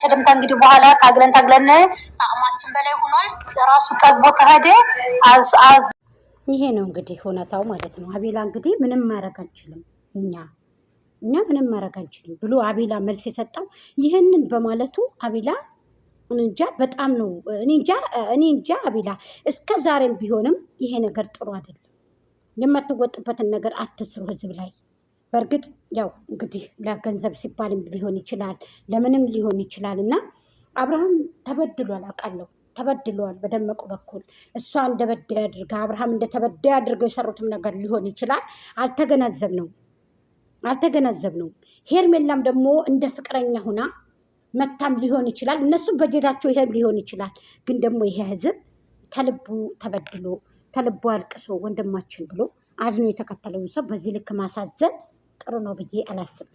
ሸደምታ እንግዲህ በኋላ ታግለን ጣዕማችን በላይ ሆኗል። ራሱ ጠግቦ ተሄደ። ይሄ ነው እንግዲህ እውነታው ማለት ነው። አቤላ እንግዲህ ምንም ማድረግ አንችልም እኛ ምንም ማድረግ አንችልም ብሎ አቤላ መልስ የሰጠው ይህንን በማለቱ አቤላ እንጃ በጣም ነው እኔ እንጃ አቤላ እስከ ዛሬም ቢሆንም ይሄ ነገር ጥሩ አይደለም። የማትወጥበትን ነገር አትስሩ ህዝብ ላይ። በእርግጥ ያው እንግዲህ ለገንዘብ ሲባልም ሊሆን ይችላል ለምንም ሊሆን ይችላል እና አብርሃም ተበድሏል አውቃለሁ። ተበድሏል በደመቁ በኩል እሷ እንደበዳይ አድርጋ አብርሃም እንደተበዳይ አድርገው የሰሩትም ነገር ሊሆን ይችላል። አልተገነዘብነውም። ሄርሜላም ደግሞ እንደ ፍቅረኛ ሁና መታም ሊሆን ይችላል። እነሱ በጀታቸው ይሄም ሊሆን ይችላል። ግን ደግሞ ይሄ ህዝብ ተልቡ ተበድሎ ተልቡ አልቅሶ ወንድማችን ብሎ አዝኖ የተከተለውን ሰው በዚህ ልክ ማሳዘን ጥሩ ነው ብዬ አላስብም።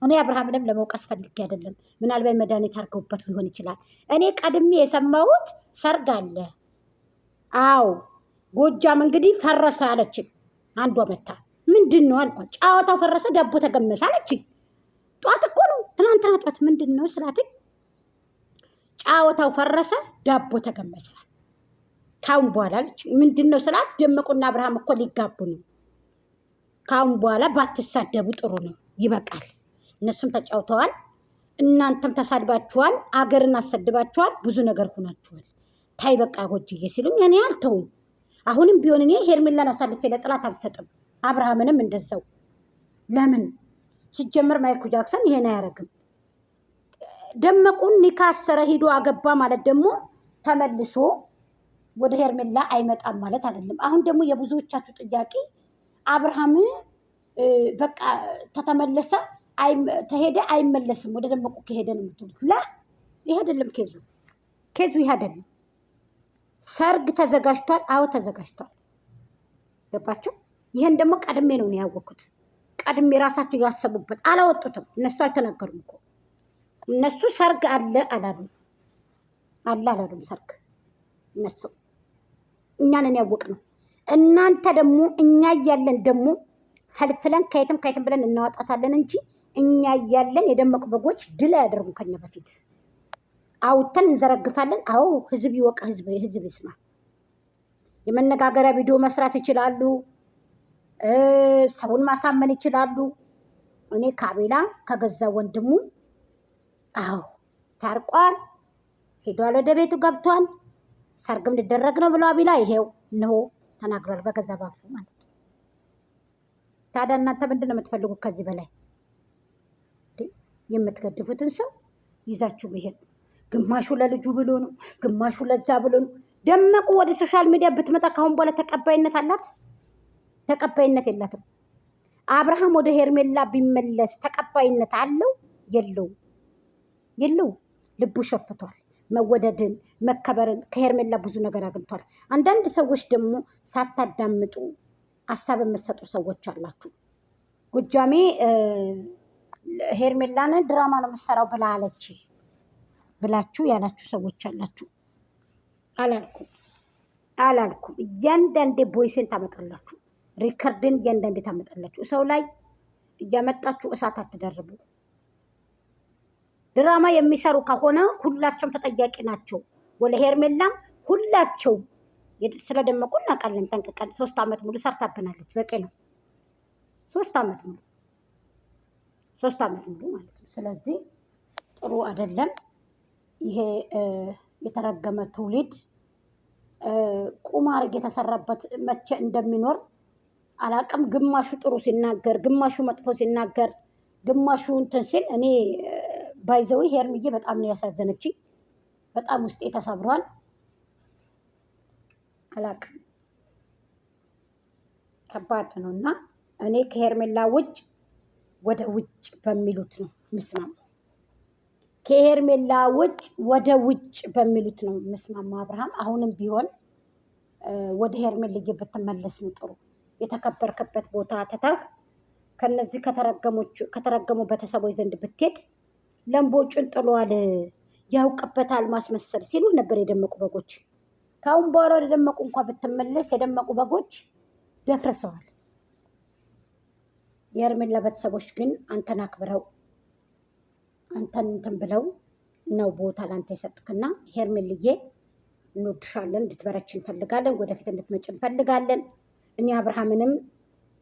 እኔ አብርሃምንም ለመውቀስ ፈልጌ አይደለም። ምናልባት መድኃኒት አድርገውበት ሊሆን ይችላል። እኔ ቀድሜ የሰማሁት ሰርግ አለ። አዎ ጎጃም እንግዲህ ፈረሰ አለችኝ። አንዷ መታ ምንድን ነው አልኳት። ጨዋታው ፈረሰ ዳቦ ተገመሰ አለችኝ። ጧት እኮ ነው ትናንትና ጧት። ምንድን ነው ስላትኝ ጨዋታው ፈረሰ ዳቦ ተገመሰ ካሁን በኋላ አለችኝ። ምንድን ነው ስላት ደመቁና አብርሃም እኮ ሊጋቡ ነው። ካሁን በኋላ ባትሳደቡ ጥሩ ነው፣ ይበቃል። እነሱም ተጫውተዋል፣ እናንተም ተሳድባችኋል፣ አገርን አሰድባችኋል፣ ብዙ ነገር ሆናችኋል። ታይ በቃ ጎጅዬ ሲሉኝ እኔ አልተውም። አሁንም ቢሆን እኔ ሄርሜላን አሳልፌ ለጥላት አልሰጥም። አብርሃምንም እንደዛው። ለምን ሲጀምር ማይክል ጃክሰን ይሄን አያደርግም። ደመቁን ኒካሰረ ሂዶ አገባ ማለት ደግሞ ተመልሶ ወደ ሄርሜላ አይመጣም ማለት አይደለም። አሁን ደግሞ የብዙዎቻችሁ ጥያቄ አብርሃም በቃ ተተመለሰ ተሄደ አይመለስም ወደ ደመቁ ከሄደ ነው የምትሉት። ላ ይሄ አይደለም ኬዙ ይሄ አይደለም። ሰርግ ተዘጋጅቷል። አዎ ተዘጋጅቷል። ገባችሁ? ይሄን ደግሞ ቀድሜ ነው ያወቅኩት። ቀድሜ ራሳቸው ያሰቡበት አላወጡትም። እነሱ አልተናገሩም እኮ እነሱ ሰርግ አለ አላሉም። ሰርግ እነሱ እኛንን ያወቅ ነው። እናንተ ደግሞ እኛ እያለን ደግሞ ፈልፍለን ከየትም ብለን እናወጣታለን እንጂ እኛ እያለን የደመቁ በጎች ድል አያደርጉም። ከኛ በፊት አውጥተን እንዘረግፋለን። አዎ ህዝብ ይወቅ፣ ህዝብ ይስማ። የመነጋገሪያ ቪዲዮ መስራት ይችላሉ። ሰውን ማሳመን ይችላሉ። እኔ ከአቤላ ከገዛ ወንድሙ አዎ ታርቋል፣ ሄዷል፣ ወደ ቤቱ ገብቷል። ሰርግም ሊደረግ ነው ብሎ አቤላ ይሄው ነው ተናግሯል፣ በገዛ ባፉ ማለት ነው። ታዲያ እናንተ ምንድን ነው የምትፈልጉት ከዚህ በላይ? የምትገድፉትን ሰው ይዛችሁ መሄድ ነው። ግማሹ ለልጁ ብሎ ነው፣ ግማሹ ለዛ ብሎ ነው። ደመቁ ወደ ሶሻል ሚዲያ ብትመጣ ካሁን በኋላ ተቀባይነት አላት? ተቀባይነት የላትም። አብርሃም ወደ ሄርሜላ ቢመለስ ተቀባይነት አለው? የለው። ልቡ ሸፍቷል። መወደድን መከበርን ከሄርሜላ ብዙ ነገር አግኝቷል። አንዳንድ ሰዎች ደግሞ ሳታዳምጡ ሀሳብ የምትሰጡ ሰዎች አላችሁ። ጎጃሜ ሄርሜላን ድራማ ነው የምትሰራው ብላ አለች ብላችሁ ያላችሁ ሰዎች አላችሁ። አላልኩም። እያንዳንዴ ቦይስን ታመጣላችሁ፣ ሪከርድን እያንዳንዴ ታመጣላችሁ። ሰው ላይ እያመጣችሁ እሳት አትደርቡ። ድራማ የሚሰሩ ከሆነ ሁላቸውም ተጠያቂ ናቸው። ወለ ሄርሜላም ሁላቸው ስለደመቁ እናውቃለን ጠንቅቀን። 3 ዓመት ሙሉ ሰርታብናለች። በቂ ነው። 3 ዓመት ሙሉ ማለት ነው። ስለዚህ ጥሩ አይደለም ይሄ የተረገመ ትውልድ። ቁማር የተሰራበት መቼ እንደሚኖር አላቅም። ግማሹ ጥሩ ሲናገር፣ ግማሹ መጥፎ ሲናገር፣ ግማሹ እንትን ሲል እኔ ባይዘዊ ሄርምዬ በጣም ነው ያሳዘነችኝ። በጣም ውስጤ ተሰብሯል። አላቅም ከባድ ነው እና እኔ ከሄርሜላ ውጭ ወደ ውጭ በሚሉት ነው ምስማማ። ከሄርሜላ ውጭ ወደ ውጭ በሚሉት ነው ምስማማ። አብርሃም አሁንም ቢሆን ወደ ሄርሜልዬ ብትመለስ ነው ጥሩ። የተከበርክበት ቦታ ትተህ ከነዚህ ከተረገሙ ቤተሰቦች ዘንድ ብትሄድ ለምቦጩን ጥሏል፣ ያውቅበታል ማስመሰል ሲሉ ነበር የደመቁ በጎች። ካሁን በኋላ ወደ ደመቁ እንኳን ብትመለስ የደመቁ በጎች ደፍርሰዋል። የሄርሜላ ቤተሰቦች ግን አንተን አክብረው አንተን እንትን ብለው ነው ቦታ ላንተ የሰጥክና ሄርሜልዬ እንወድሻለን፣ እንድትበረች እንፈልጋለን፣ ወደፊት እንድትመጭ እንፈልጋለን። እኔ አብርሃምንም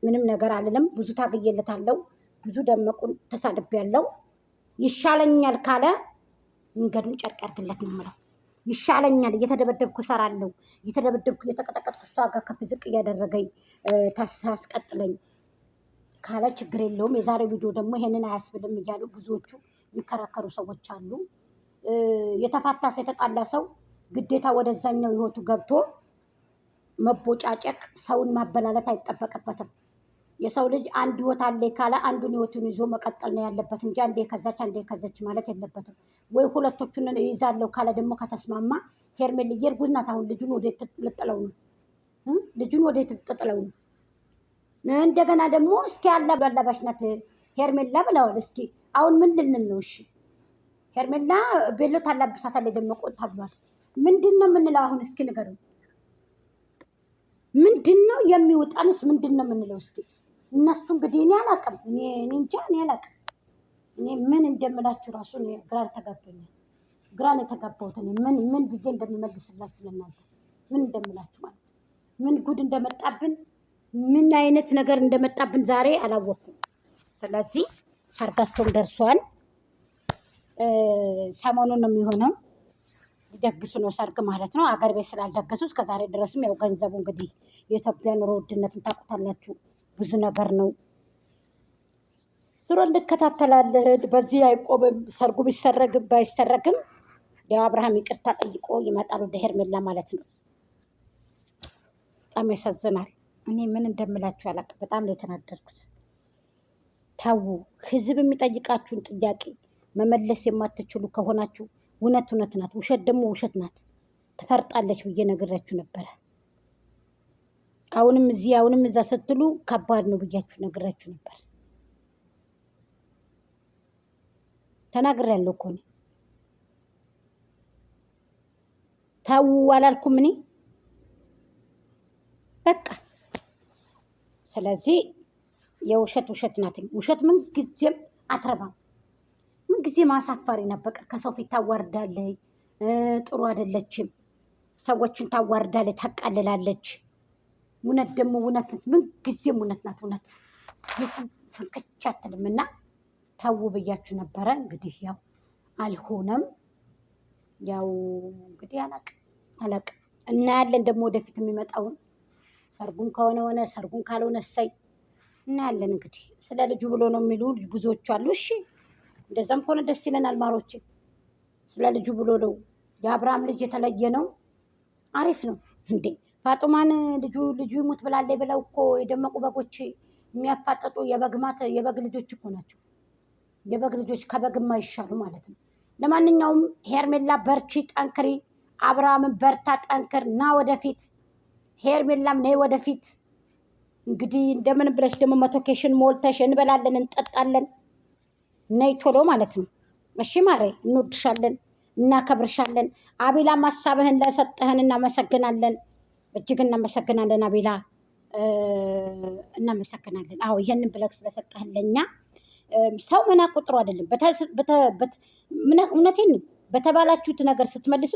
ምንም ነገር አልልም። ብዙ ታገየለታለሁ፣ ብዙ ደመቁን ተሳድቤያለሁ። ይሻለኛል ካለ መንገዱን ጨርቅ ያርግለት ነው የምለው። ይሻለኛል፣ እየተደበደብኩ እሰራለሁ፣ እየተደበደብኩ እየተቀጠቀጥኩ እሷ ጋር ከፍ ዝቅ እያደረገኝ ታስቀጥለኝ ካለ ችግር የለውም። የዛሬው ቪዲዮ ደግሞ ይሄንን አያስብልም እያሉ ብዙዎቹ የሚከራከሩ ሰዎች አሉ። የተፋታ ሰው የተጣላ ሰው ግዴታ ወደዛኛው ህይወቱ ገብቶ መቦጫጨቅ፣ ሰውን ማበላለት አይጠበቅበትም። የሰው ልጅ አንድ ህይወት አለ ካለ አንዱን ህይወቱን ይዞ መቀጠል ነው ያለበት እንጂ አንዴ ከዛች አንዴ ከዛች ማለት የለበትም። ወይ ሁለቶቹን ይዛለው ካለ ደግሞ ከተስማማ ሄርሜልዬ እርጉዝ ናት። አሁን ልጁን ወዴት ልጥለው ነው? ልጁን ወዴት ልጥለው ነው? እንደገና ደግሞ እስኪ አላባሽ ናት ሄርሜላ ብለዋል። እስኪ አሁን ምን ልንል ነው? እሺ ሄርሜላ ቤሎ ታላብሳታለች ደመቆ ተብሏል። ምንድን ነው የምንለው አሁን? እስኪ ንገሩኝ። ምንድን ነው የሚውጣንስ? ምንድን ነው የምንለው? እስኪ እነሱ እንግዲህ እኔ አላውቅም። እኔ እንጃ፣ እኔ አላውቅም። እኔ ምን እንደምላችሁ ራሱ ግራ ተጋብቶኛል። ግራ ነው የተጋባሁት። እኔ ምን ብዬ እንደምመልስላችሁ ለእናንተ ምን እንደምላችሁ ማለት ምን ጉድ እንደመጣብን ምን አይነት ነገር እንደመጣብን ዛሬ አላወኩም። ስለዚህ ሰርጋቸውም ደርሷል። ሰሞኑን ነው የሚሆነው። ሊደግሱ ነው ሰርግ ማለት ነው። አገር ቤት ስላልደገሱ እስከዛሬ ድረስም ያው ገንዘቡ እንግዲህ የኢትዮጵያ ኑሮ ውድነቱን ታውቁታላችሁ። ብዙ ነገር ነው። ዙሮ እንከታተላለን። በዚህ አይቆምም። ሰርጉ ቢሰረግም ባይሰረግም ያው አብርሃም ይቅርታ ጠይቆ ይመጣል ወደ ሄርሜላ ማለት ነው። በጣም ያሳዝናል። እኔ ምን እንደምላችሁ አላውቅም። በጣም ነው የተናደድኩት። ተዉ። ህዝብ የሚጠይቃችሁን ጥያቄ መመለስ የማትችሉ ከሆናችሁ እውነት እውነት ናት፣ ውሸት ደግሞ ውሸት ናት። ትፈርጣለች ብዬ ነግራችሁ ነበረ። አሁንም እዚህ አሁንም እዛ ስትሉ ከባድ ነው ብያችሁ ነግራችሁ ነበር። ተናግሬያለሁ እኮ እኔ። ተው አላልኩም እኔ በቃ። ስለዚህ የውሸት ውሸት ናት። ውሸት ምን ጊዜም አትረባም። ምን ጊዜም አሳፋሪ ነበር። ከሰው ፊት ታዋርዳለች፣ ጥሩ አይደለችም። ሰዎችን ታዋርዳለች፣ ታቃልላለች። እውነት ደግሞ እውነት ናት። ምን ጊዜም እውነት ናት። እውነት የትም ፍንክች አትልም። እና ተው ብያችሁ ነበረ። እንግዲህ ያው አልሆነም። ያው እንግዲህ አላቅም እናያለን። ደግሞ ወደፊት የሚመጣውን ሰርጉን ከሆነ ሆነ፣ ሰርጉን ካልሆነ እሰይ እናያለን። እንግዲህ ስለ ልጁ ብሎ ነው የሚሉ ብዙዎቹ አሉ። እሺ እንደዛም ከሆነ ደስ ይለናል ማሮቼ። ስለ ልጁ ብሎ ነው። የአብርሃም ልጅ የተለየ ነው። አሪፍ ነው እንዴ። ፋጡማን ልጁ ይሙት ብላለች ብለው እኮ የደመቁ በጎች የሚያፋጠጡ የበግ ልጆች እኮ ናቸው። የበግ ልጆች ከበግ የማይሻሉ ማለት ነው። ለማንኛውም ሄርሜላ በርቺ፣ ጠንክሪ። አብርሃምን በርታ፣ ጠንክር፣ ና ወደፊት። ሄርሜላም ነይ ወደፊት። እንግዲህ እንደምን ብለሽ ደግሞ መቶኬሽን ሞልተሽ እንበላለን፣ እንጠጣለን። ነይ ቶሎ ማለት ነው። እሺ ማሬ፣ እንወድሻለን፣ እናከብርሻለን። አቤላ ሀሳብህን ለሰጠህን እናመሰግናለን። እጅግ እናመሰግናለን አቤላ፣ እናመሰግናለን። አዎ ይሄንን ብለህ ስለሰጠህን ለኛ ሰው መናቁ ጥሩ አይደለም። እውነቴን ነው። በተባላችሁት ነገር ስትመልሱ